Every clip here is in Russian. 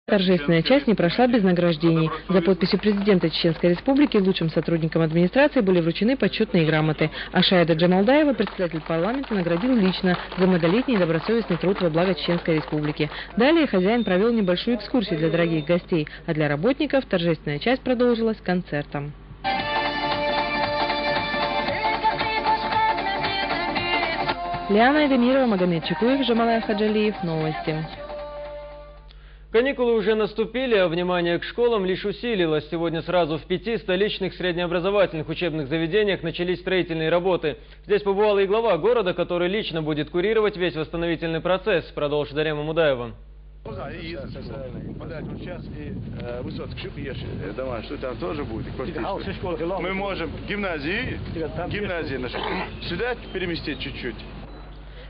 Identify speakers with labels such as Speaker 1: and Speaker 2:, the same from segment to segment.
Speaker 1: Торжественная часть не прошла без награждений. За подписью президента Чеченской Республики лучшим сотрудникам администрации были вручены почетные грамоты. А Шаида Джамалдаева председатель парламента наградил лично за многолетний и добросовестный труд во благо Чеченской Республики. Далее хозяин провел небольшую экскурсию для дорогих гостей, а для работников торжественная часть продолжилась концертом. Лиана Эдемирова, Магомед Чекуев, Жамалай Хаджалиев. Новости.
Speaker 2: Каникулы уже наступили, а внимание к школам лишь усилилось. Сегодня сразу в 5 столичных среднеобразовательных учебных заведениях начались строительные работы. Здесь побывал и глава города, который лично будет курировать весь восстановительный процесс. Продолжит Дарья Мамудаева.
Speaker 3: Мы можем гимназии сюда переместить чуть-чуть.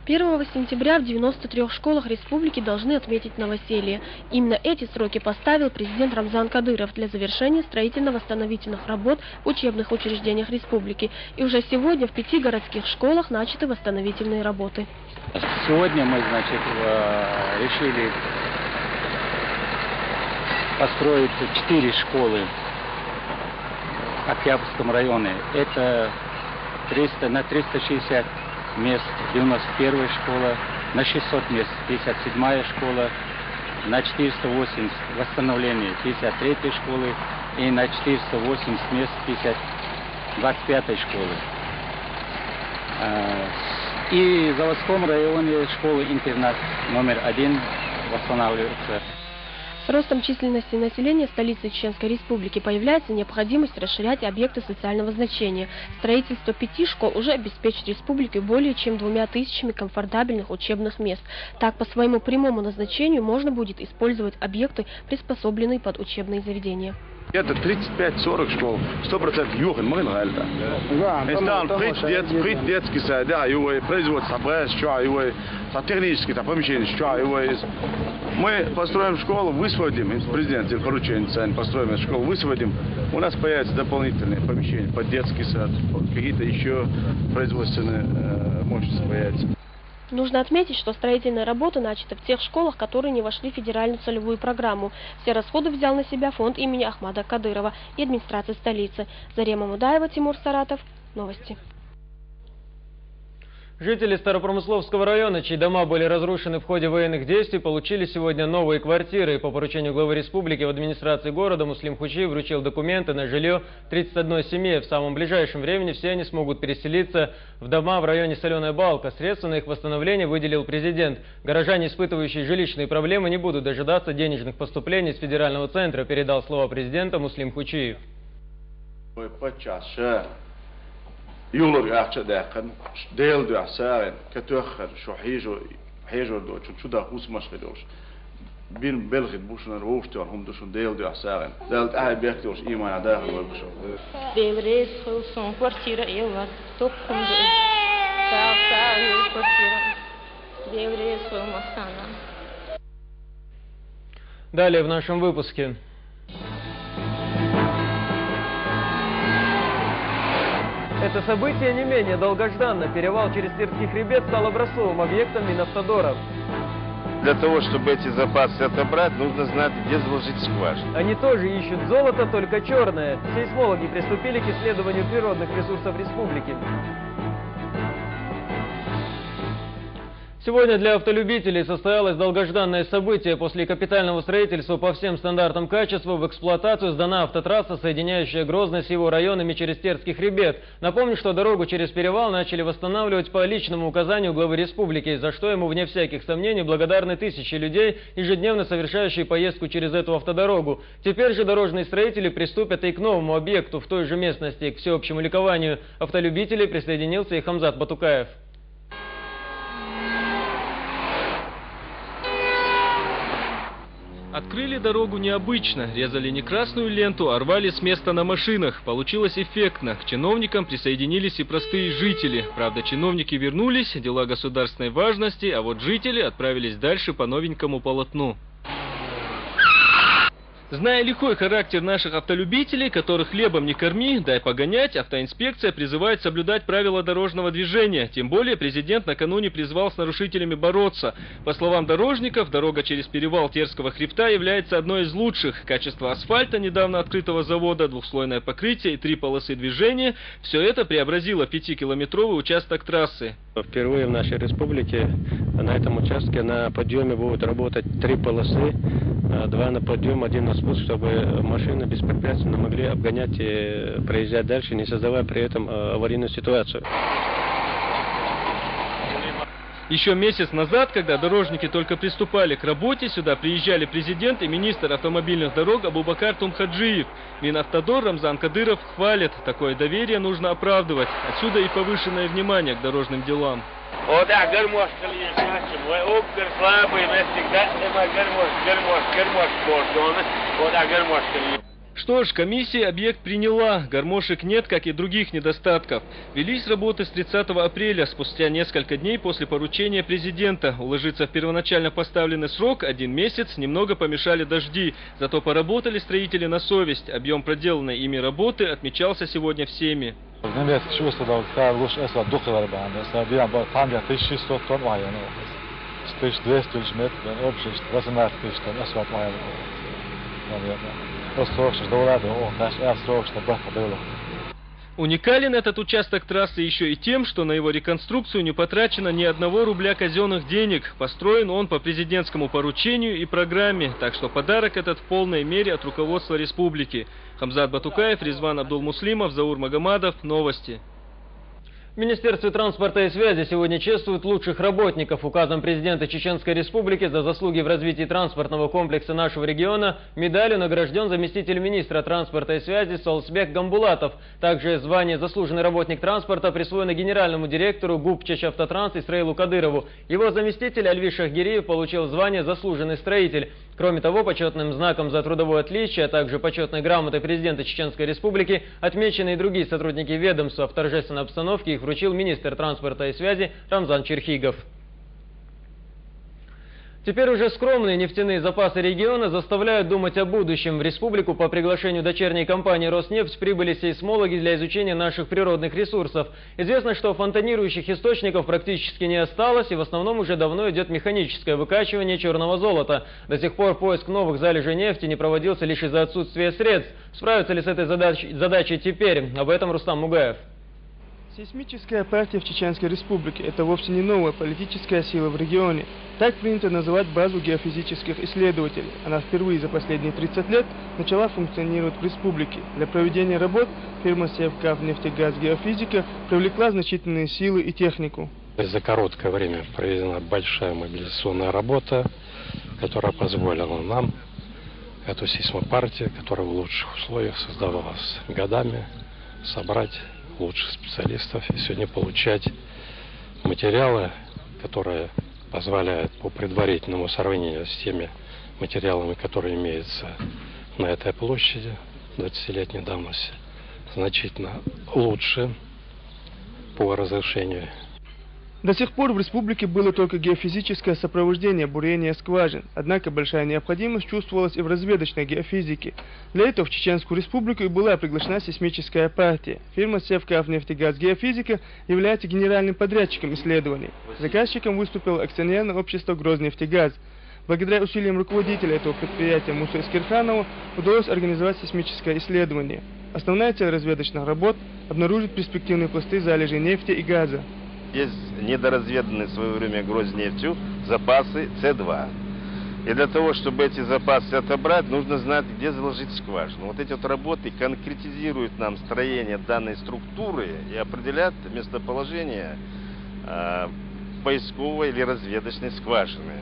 Speaker 4: 1 сентября в 93 школах республики должны отметить новоселье. Именно эти сроки поставил президент Рамзан Кадыров для завершения строительно-восстановительных работ в учебных учреждениях республики. И уже сегодня в 5 городских школах начаты восстановительные работы.
Speaker 5: Сегодня мы, решили построить 4 школы в Октябрьском районе. Это на 360 мест 91-я школа, на 600 мест 57-я школа, на 480 восстановление 53-й школы и на 480 мест 25-й школы. И в заводском районе школы-интернат номер 1 восстанавливается.
Speaker 4: С ростом численности населения столицы Чеченской Республики появляется необходимость расширять объекты социального значения. Строительство 5 школ уже обеспечит республике более чем 2000 комфортабельных учебных мест. Так, по своему прямому назначению можно будет использовать объекты, приспособленные под учебные заведения.
Speaker 3: Это 35-40 школ, 100% юг, Магнальта. Прит детский сад, производство, технические помещения. Мы построим школу, высвободим, президент поручение, построим школу, высвободим, у нас появятся дополнительные помещения под детский сад, какие-то еще производственные мощности появятся.
Speaker 4: Нужно отметить, что строительные работы начаты в тех школах, которые не вошли в федеральную целевую программу. Все расходы взял на себя фонд имени Ахмада Кадырова и администрация столицы. Зарема Мудаева, Тимур Саратов. Новости.
Speaker 2: Жители Старопромысловского района, чьи дома были разрушены в ходе военных действий, получили сегодня новые квартиры. По поручению главы республики в администрации города Муслим Хучиев вручил документы на жилье 31 семье. В самом ближайшем времени все они смогут переселиться в дома в районе Соленая Балка. Средства на их восстановление выделил президент. Горожане, испытывающие жилищные проблемы, не будут дожидаться денежных поступлений из федерального центра, передал слова президента Муслим Хучиев.
Speaker 3: يولر أحد داخل ديل دو عسارن كتوخر شو حيجو دو شو ده خوس مش خدوش بين بلغت بوشنا روفتور هم دوشون ديل دو عسارن ديل أحد بيحكيوش إيمان عداخل وبشو
Speaker 6: ديمريز خلصون كوارتيرا إيوه توكم دو ساعة كوارتيرا ديمريز خلصنا.
Speaker 2: Далее в нашем выпуске. Это событие не менее долгожданно. Перевал через Сырский хребет стал образцовым объектом Минавтодора.
Speaker 7: Для того, чтобы эти запасы отобрать, нужно знать, где заложить скважину.
Speaker 2: Они тоже ищут золото, только черное. Сейсмологи приступили к исследованию природных ресурсов республики. Сегодня для автолюбителей состоялось долгожданное событие. После капитального строительства по всем стандартам качества в эксплуатацию сдана автотрасса, соединяющая Грозный с его районами через Терский хребет. Напомню, что дорогу через перевал начали восстанавливать по личному указанию главы республики, за что ему, вне всяких сомнений, благодарны тысячи людей, ежедневно совершающие поездку через эту автодорогу. Теперь же дорожные строители приступят и к новому объекту в той же местности. К всеобщему ликованию автолюбителей присоединился и Хамзат Батукаев.
Speaker 8: Открыли дорогу необычно, резали не красную ленту, а рвали с места на машинах. Получилось эффектно. К чиновникам присоединились и простые жители. Правда, чиновники вернулись, дела государственной важности, а вот жители отправились дальше по новенькому полотну. Зная лихой характер наших автолюбителей, которых хлебом не корми, дай погонять, автоинспекция призывает соблюдать правила дорожного движения. Тем более президент накануне призвал с нарушителями бороться. По словам дорожников, дорога через перевал Терского хребта является одной из лучших. Качество асфальта недавно открытого завода, двухслойное покрытие и 3 полосы движения – все это преобразило 5-километровый участок трассы.
Speaker 9: Впервые в нашей республике на этом участке на подъеме будут работать 3 полосы, 2 на подъем, 1 на спуск, чтобы машины беспрепятственно могли обгонять и проезжать дальше, не создавая при этом аварийную ситуацию.
Speaker 8: Еще месяц назад, когда дорожники только приступали к работе, сюда приезжали президент и министр автомобильных дорог Абубакар Тумхаджиев. Минавтодор Рамзан Кадыров хвалит, такое доверие нужно оправдывать. Отсюда и повышенное внимание к дорожным делам. Что ж, комиссия объект приняла, гармошек нет, как и других недостатков. Велись работы с 30 апреля, спустя несколько дней после поручения президента. Уложиться в первоначально поставленный срок, 1 месяц, немного помешали дожди. Зато поработали строители на совесть. Объем проделанной ими работы отмечался сегодня всеми. Уникален этот участок трассы еще и тем, что на его реконструкцию не потрачено ни 1 рубля казенных денег. Построен он по президентскому поручению и программе, так что подарок этот в полной мере от руководства республики. Хамзат Батукаев, Резван Абдулмуслимов, Заур Магомадов. Новости.
Speaker 2: В Министерстве транспорта и связи сегодня чествуют лучших работников. Указом президента Чеченской Республики за заслуги в развитии транспортного комплекса нашего региона медалью награжден заместитель министра транспорта и связи Солсбек Гамбулатов. Также звание «Заслуженный работник транспорта» присвоено генеральному директору ГУП Чечавтотранс Исраилу Кадырову. Его заместитель Альвиш Шахгириев получил звание «Заслуженный строитель». Кроме того, почетным знаком за трудовое отличие, а также почетной грамотой президента Чеченской Республики отмечены и другие сотрудники ведомства. В торжественной обстановке их вручил министр транспорта и связи Рамзан Черхигов. Теперь уже скромные нефтяные запасы региона заставляют думать о будущем. В республику по приглашению дочерней компании «Роснефть» прибыли сейсмологи для изучения наших природных ресурсов. Известно, что фонтанирующих источников практически не осталось, и в основном уже давно идет механическое выкачивание черного золота. До сих пор поиск новых залежей нефти не проводился лишь из-за отсутствия средств. Справятся ли с этой задачей теперь? Об этом Рустам Мугаев.
Speaker 10: Сейсмическая партия в Чеченской Республике – это вовсе не новая политическая сила в регионе. Так принято называть базу геофизических исследователей. Она впервые за последние 30 лет начала функционировать в республике. Для проведения работ фирма «Севкав нефтегаз геофизика» привлекла значительные силы и технику.
Speaker 9: За короткое время проведена большая мобилизационная работа, которая позволила нам эту сейсмопартию, которая в лучших условиях создавалась годами, собрать лучших специалистов и сегодня получать материалы, которые позволяют по предварительному сравнению с теми материалами, которые имеются на этой площади 20-летней давности, значительно лучше по разрешению.
Speaker 10: До сих пор в республике было только геофизическое сопровождение бурения скважин, однако большая необходимость чувствовалась и в разведочной геофизике. Для этого в Чеченскую Республику и была приглашена сейсмическая партия. Фирма «Севкав нефтегаз геофизика» является генеральным подрядчиком исследований. Заказчиком выступило акционерное общество «Грознефтегаз». Благодаря усилиям руководителя этого предприятия Мусы Искирханова удалось организовать сейсмическое исследование. Основная цель разведочных работ – обнаружить перспективные пласты залежей нефти и газа.
Speaker 7: Есть недоразведанные в свое время Грознефтью запасы С2. И для того, чтобы эти запасы отобрать, нужно знать, где заложить скважину. Вот эти вот работы конкретизируют нам строение данной структуры и определяют местоположение поисковой или разведочной скважины.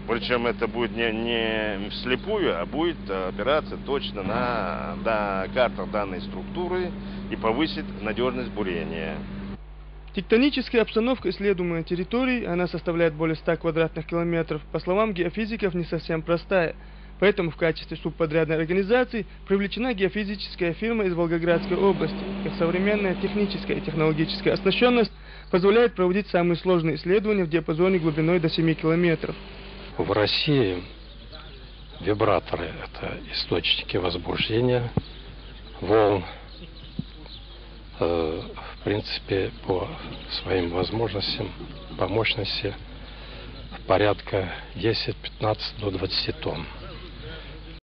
Speaker 7: Причем это будет не вслепую, а будет опираться точно на картах данной структуры и повысить надежность бурения.
Speaker 10: Тектоническая обстановка исследуемой территории, она составляет более 100 квадратных километров, по словам геофизиков, не совсем простая. Поэтому в качестве субподрядной организации привлечена геофизическая фирма из Волгоградской области. Их современная техническая и технологическая оснащенность позволяет проводить самые сложные исследования в диапазоне глубиной до 7 километров.
Speaker 9: В России Вибраторы – это источники возбуждения волн. В принципе, по своим возможностям, по мощности порядка 10-15 до 20 тонн.